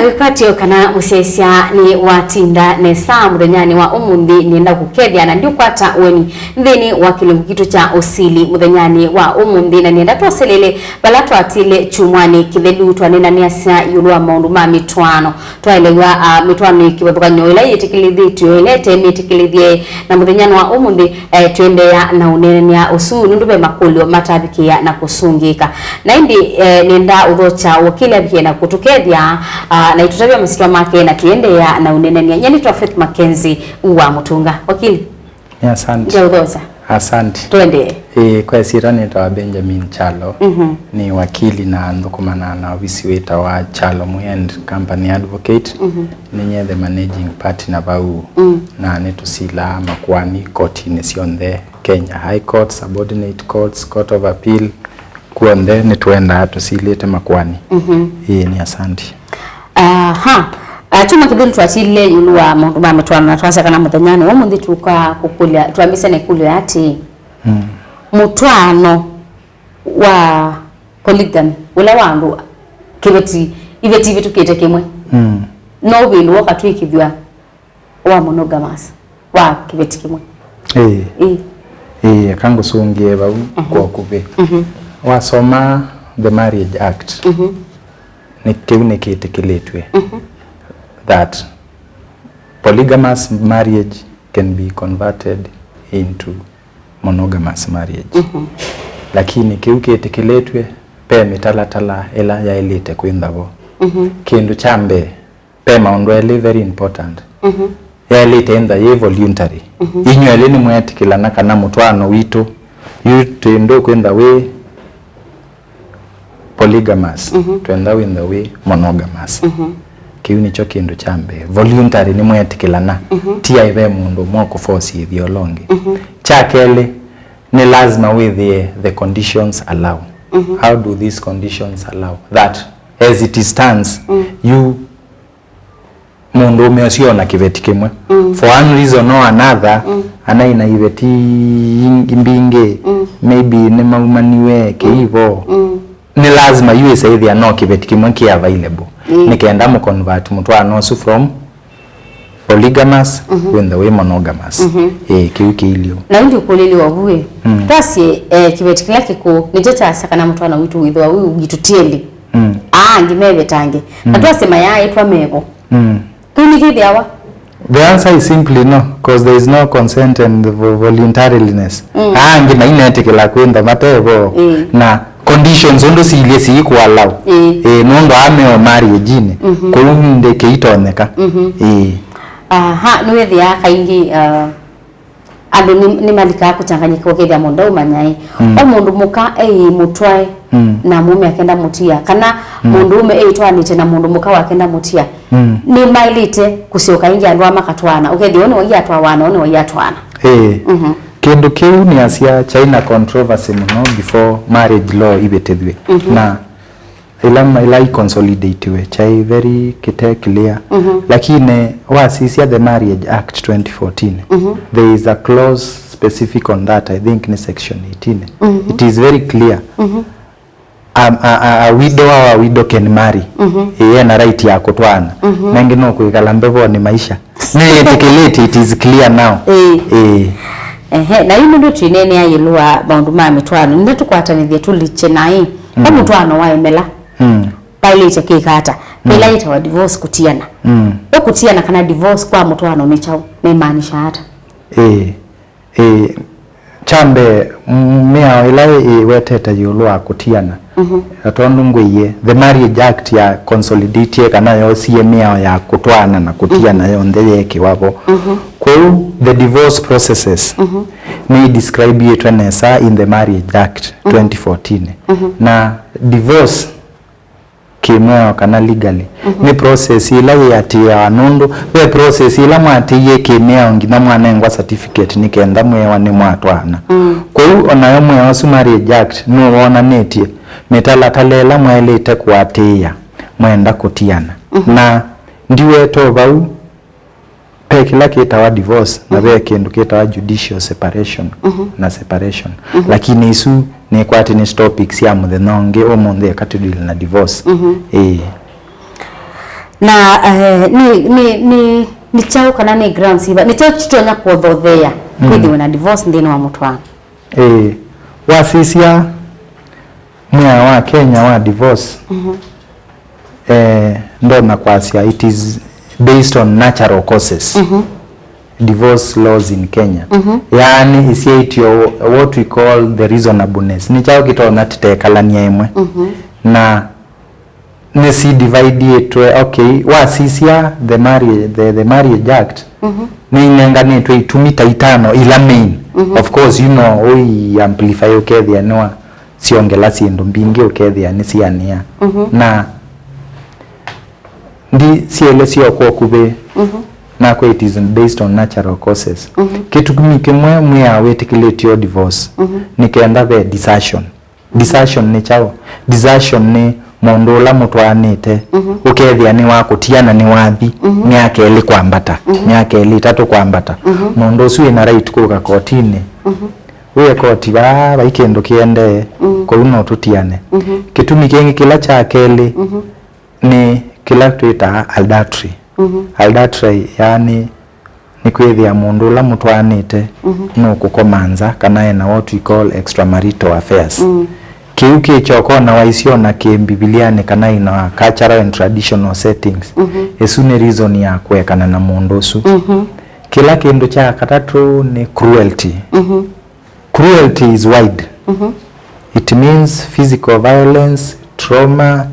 wikatio kana musesia ni watinda nesa muthenyani wa umundi nienda gukethia na ndio kwata weni thini wa kilungu kitu cha usili muthenyani wa umundi na nienda twaselele bala twatile chumwani kithelu twanena niasia yulwa maundu ma mitwano twaelewa mitwano ikiwathukanyo ila yitikilithitio ilete mitikilithie na muthenyani wa umundi twendea na unenea usu ndube makulio matabikia na kusungika na indi nienda uthocha wakile bie na kutukethia na itutabia msitwa make na tuendea na unenenia nyani twa Faith Mackenzie uwa mutunga wakili. Asante. Ndio uthocha. Asante. Tuende. Kwa sira nitawa Benjamin Chalo. Ni wakili na ndukumana na ofisi weta wa Chalo Muyend Company Advocate. Ninye the managing partner bau na netusila makwani koti nesionde Kenya High Court, Subordinate Courts, Court of Appeal kuonde netuenda tusilete makwani. Ni asante. Chuma kidhulu tuatile yulua maundu ma mitwano na twasa kana muthenyani wa mundi tuka kukulia tuambise ne kulia ati mutwano wa polygamy ula wandu kibeti iveti vitu kete kimwe no bindu wakati ikithwa wa monogamous wa kibeti kimwe kangu sungie bau kwa kube wasoma the Marriage Act ni kiune kitekeletwe that polygamous marriage can be converted into monogamous marriage. Lakini kiuke tekeletwe pe mitalatala ela ya elite kwindavo. Kindu chambe pe maundu ele very important. Ya elite enda ye voluntary. Inyo ele ni mwetikilana kana mutwano wito yuto kwenda we polygamous twenda wenda we monogamous. Kiuni cho kindu chambe voluntary ni mwetikilana tia ive mundu mwako force ithio longi chakele ni lazima with the conditions allow. How do these conditions allow that as it stands you mundu umeosiona kiveti kimwe for one reason or another anaina iveti imbinge maybe ni maumaniwe kiivo ni lazima USA ithia no kiveti kimwe ki available nikenda mu convert mutwano su from polygamous when the way monogamous kiuki ilio na ndio kulili wa huwe tasi kibeti kilake ko niteta sakana mutwana witu withwa huyu gitutieli ngimebe tange na twasema yae twa mebo kuni kithiawa. The answer is simply no, because there is no consent and voluntariness. Ngima inetikila kwenda matebo na conditions ondo sile si ku allow nondo ame o marriage ine kulunde keitoneka niwethi ya kaingi andu ni malika kuchanganyika okethia mundu umanyai o mundu muka mutwae na mume akenda mutia kana mundu ume twanite na mundu muka wakenda mutia ni mailite kusioka ingi andu amakatwana okethia oni wayatwa wana oni wayatwana kindu kiu ni asia China controversy muno before marriage law ibetethwe na ila consolidatewe chai very clear lakini wasisia the Marriage Act 2014 there is a clause specific on that. I think in section 18 it is very clear a widow can marry na right ya kutwana nangi no kuikala mbevo ni maisha ni it is clear now na hiyo ndio twinene ya yelwa maundu ma mitwano ndetu kwatanithia tuliche nai kwa mutwano wa emela pale chakikata bila ita divorce kutiana kutiana kana divorce kwa mutwano ni chao memaanisha hata chambe mea ila weteta yulwa kutiana atondu ngwiye the Marriage Act ya consolidate kana yo mea ya kutwana na kutiana yonde yeke wabo kwa the divorce processes ni describe yetwanesa in the Marriage Act 2014 na divorce kimwa kana legally ni process ila yatia anundu we process ila mwatiye kimya ngina mwana ngwa certificate nikenda mwewa ni mwatwana kwa hiyo onayo mwewa su Marriage Act no wona netie metala talela mwelete kwatia mwenda kutiana na ndiwe to bau pe kila kita divorce na be kindu kita judicial separation na separation lakini isu ni kwati ni topics ya muthe nonge o monde katudil na divorce na ni chao kana ni grounds iba ni chao chitonya kuthothea kwithiwe na divorce ndini wa mutwana wasisia mwa wa Kenya wa divorce ndona kwasia it is based on natural causes. Divorce laws in Kenya. Yani isietio what we call the reasonableness. Ni chao kitona titekalania imwe. Na nesi divide it okay wasisia the marriage act. Ni nyangani tu itumita itano ila main. Of course you know we amplify ukethia no siongela sindu mbingi ukethia ni siania. Na ndi siele sio kwa kube na kwa it is based on natural causes. Kitu kimwe mwa wetikilete your divorce nikaenda be desertion ni chao desertion ni mondola mutwanite ukethia ni wakutiana ni wathi myaka ili kwambata myaka ili tatu kwambata mondo su ina right kuka kotini we koti ba ikendo kiende ko uno tutiane kitumi kingi kila cha keli ni kila tuita adultery. Adultery yani ni kwethia mundu la mutwanite no kukomanza kana ena what we call extramarital affairs. Kiuki choko na waisio na Bibiliani kana ina cultural and traditional settings. Esune reason ya kuwekana na mundu su. Kila kindu cha katatu ni cruelty. Cruelty is wide. It means physical violence, trauma,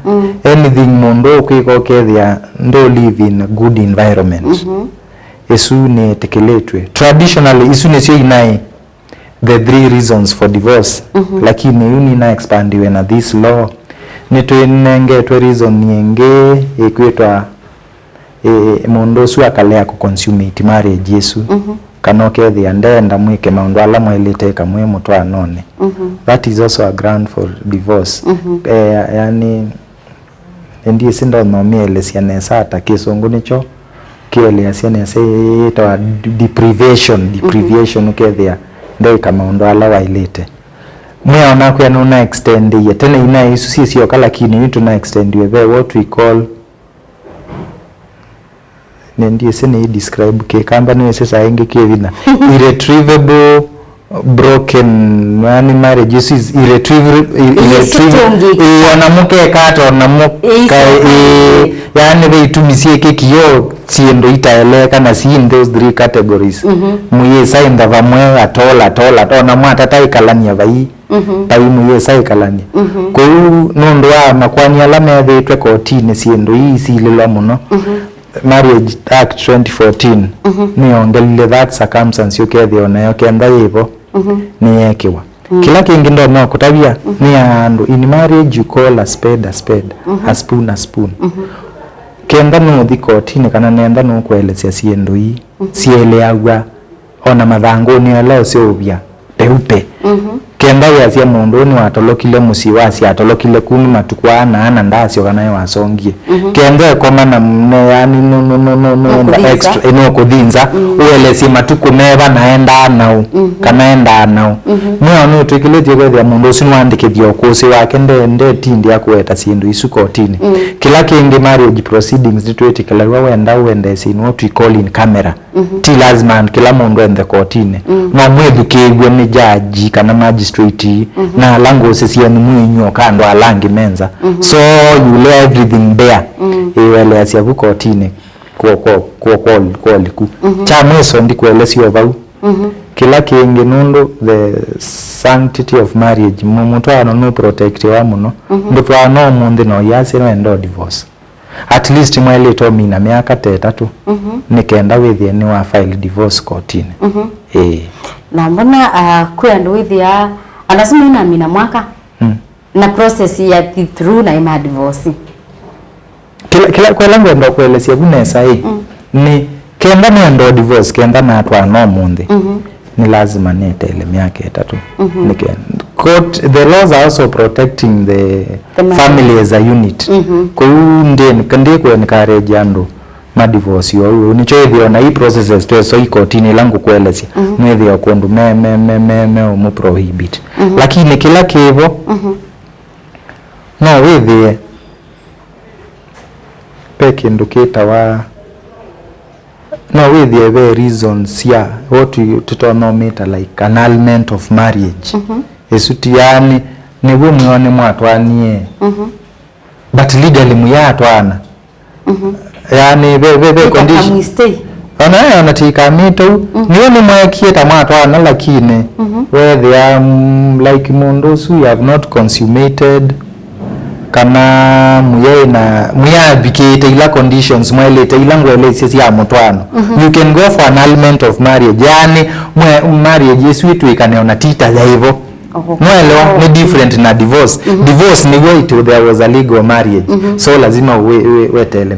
anything mundu kwiko kethia ndo live in a good environment. Esu ne tekeletwe traditionally isu ne sio inai the 3 reasons for divorce lakini uni na expandiwe na this law neto nenge to reason nyenge ekwetwa mundu su akalea ku consummate marriage Yesu kana kethia ndenda mwike maundu ala mwelete kamwe mutwa none that is also a ground for divorce. Yani ndiye sindo nomiele siane sata kisungu nicho kiele siane say to deprivation ukethia ndio kama ndo ala wailete mwa na kwa no na extend ye tena ina isu sio kala kini itu na extend we what we call ndiye sene describe ke kamba ni sasa ingi kevina irretrievable broken yani marriage is irretrievable wanamuke kato namuka yani we tumisie kekio siendo itaeleka na si in those 3 categories muye sainda vamwe atola na mwata taikalania vai pai muye saikalania kwa nondo wa makwani alama vetwe kotini siendo hii sililwa muno Marriage Act 2014 niongelile that circumstance ukethia nayo kenda hivyo ni yekiwa kila kingi ndo no kutabia ni andu in marriage you call a spade a spoon kenda no thikotini kana nenda no kwelesya siendo hii sieleagwa ona mathangu ni leo sio ubia teupe kenda ya sia mundu ni watolokile musiwasi atolokile kumi matukwana ana ndasio kana wasongie kenda koma na mne yani no extra ino kudinza uelesi matuku neva naenda nao kana enda nao no tukilete kwa mundu sinwandike dio kusi wake nde tindi yakweta sindu isukotini kila kingi marriage proceedings ditwetikala wenda wende sin what we call in camera ti lazima kila mundu ende kotini no mwedu kegwe ni judge kana magistrate na lango sisi ni mwinyo kando alangi menza so you lay everything there wele asia kotini kwa liku cha mweso ndi kuelesio vau kila kingi nundu the sanctity of marriage mumuntu no protect wa muno ndu no mundu no yase no endo divorce at least mwele to mina miaka 3 nikenda withie ni wa file divorce kotini na mbona kwa ndo withia anasema ina mina mwaka na process ya through na ima divorce kila kwa lango ndo kuelesia bunesa ni kenda ndo divorce kenda na atwa no munde ni lazima nitele miaka 3 nikenda court the laws are also protecting the family as a unit kwa ndeni kande kwa encourage ando ma divorce yo unichoethio na hii processes to so ikotini langu kuelezea mwethio kundu me prohibit lakini kila kivo no withie kindu kitawa no with the reasons yeah what you tutonometa like annulment of marriage esuti yani ni bumwe mwatwanie but legally muyatwana yani be condition ana anatika mito niwe ni mwakieta mwatwana lakini where they are like mundos who have not consummated kana muyabikete ila conditions mwelete ila ngwelese ya mutwano you can go for annulment of marriage yani marriage yesu ikaneona tita ya hivyo mwelewa ni different na divorce divorce ni way to there was a legal marriage so lazima wetele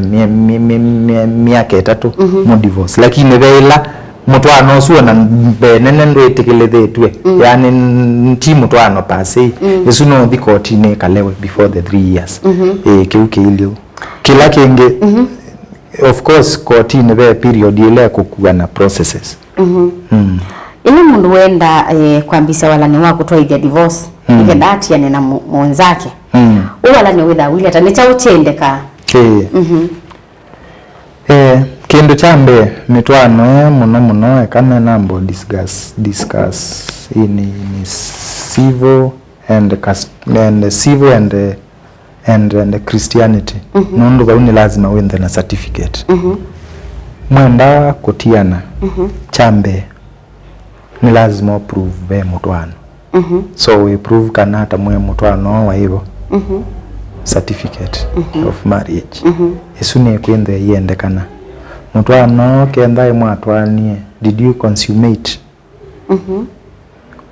miaka 3 mu divorce lakini veila mutwano suo na benene ndo itekelethetwe yani ti mutwano pase yesu no the court ne kalewe before the 3 years kiuke ilio kila kenge of course court ne be period ile kukuwa na processes ile mundu wenda kwambisa wala ni wako toa ile divorce ile dati yani na mwenzake wala ni witha wili hata necha uchendeka kindu chambe mitwano muno ekana nambo discuss in civil and Christianity nundu bauni lazima wende na certificate mwenda kutiana chambe ni lazima prove be mutwano so we prove kana hata mwe mutwano wa hivyo certificate of marriage isune kwende yende kana mutwano kenda mwatwanie did you consummate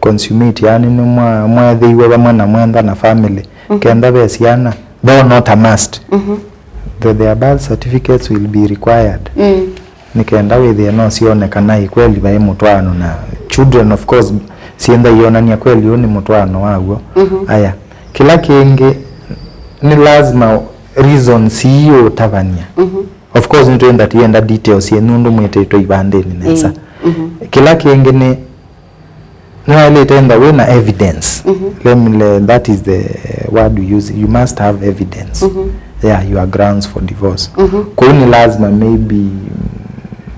consummate yani ni mwathiwe bamwe na mwenda na family kenda besiana though not a must the birth certificates will be required nikenda withe no sionekana ikweli bae mutwano na children of course sienda ionania kweli ni mutwano wao aya kila kingi ni lazima reason siyo tabania of course nito enda tienda details yenundu mwete to ibandeni nesa kila kingi ni wale tenda wena evidence that is the word we use you must have evidence yeah your grounds for divorce kwa ni lazima maybe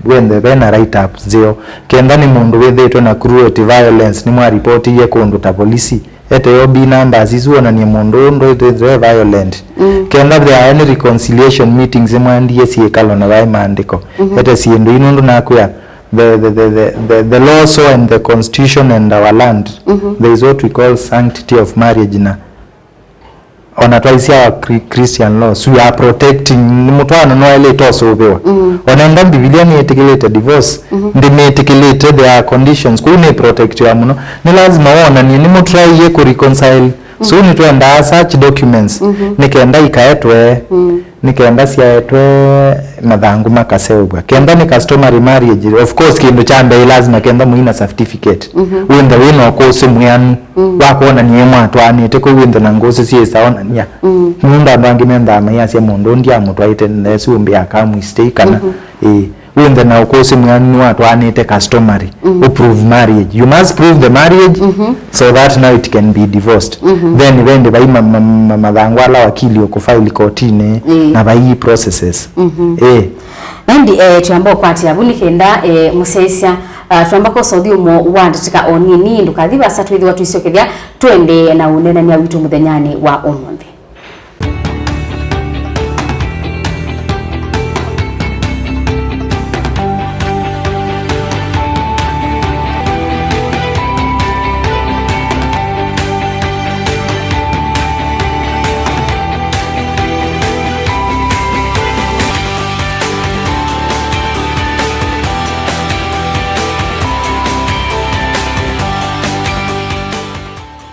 when the bena write up zero kenda ni mundu wethetwe na cruelty violence ni mwa report ye kundu ta polisi ete yo b numbers izuona ni mundu ndo the violent kenda there are any reconciliation meetings mwandie siekalo na vai maandiko ete siendo inundu na kuya the law so and the constitution and our land there is what we call sanctity of marriage na ona twaisi our Christian law so we are protecting mutwana no ile toso bewa ona Biblia ni etekelete divorce ndi metekelete there are conditions ku ni protect ya muno ni lazima ona ni mutry ye ku reconcile so ni twenda search documents nikenda ikaetwe nikenda siaetwe madhangu makasebwa kenda ni customary marriage of course kindu chambe lazima kenda muina certificate wenda wino ko semuyanu wakona ni mwatwani te ko wenda na ngose siyesaona nya munda bangi menda mayasi mundu ndia mutwaite nesu umbi akamu stay kana wenda na ko semuyanu watwani te customary prove marriage you must prove the marriage so that now it can be divorced then wende bai madhangu ala wakili okufile courtine na bai processes Nandi tuambao kwati abuni kenda musesia tuambako saudi umo wandatika onini ndukathiba satwithi watu isokethia twende na unena ni awitu muthenyani wa umuthi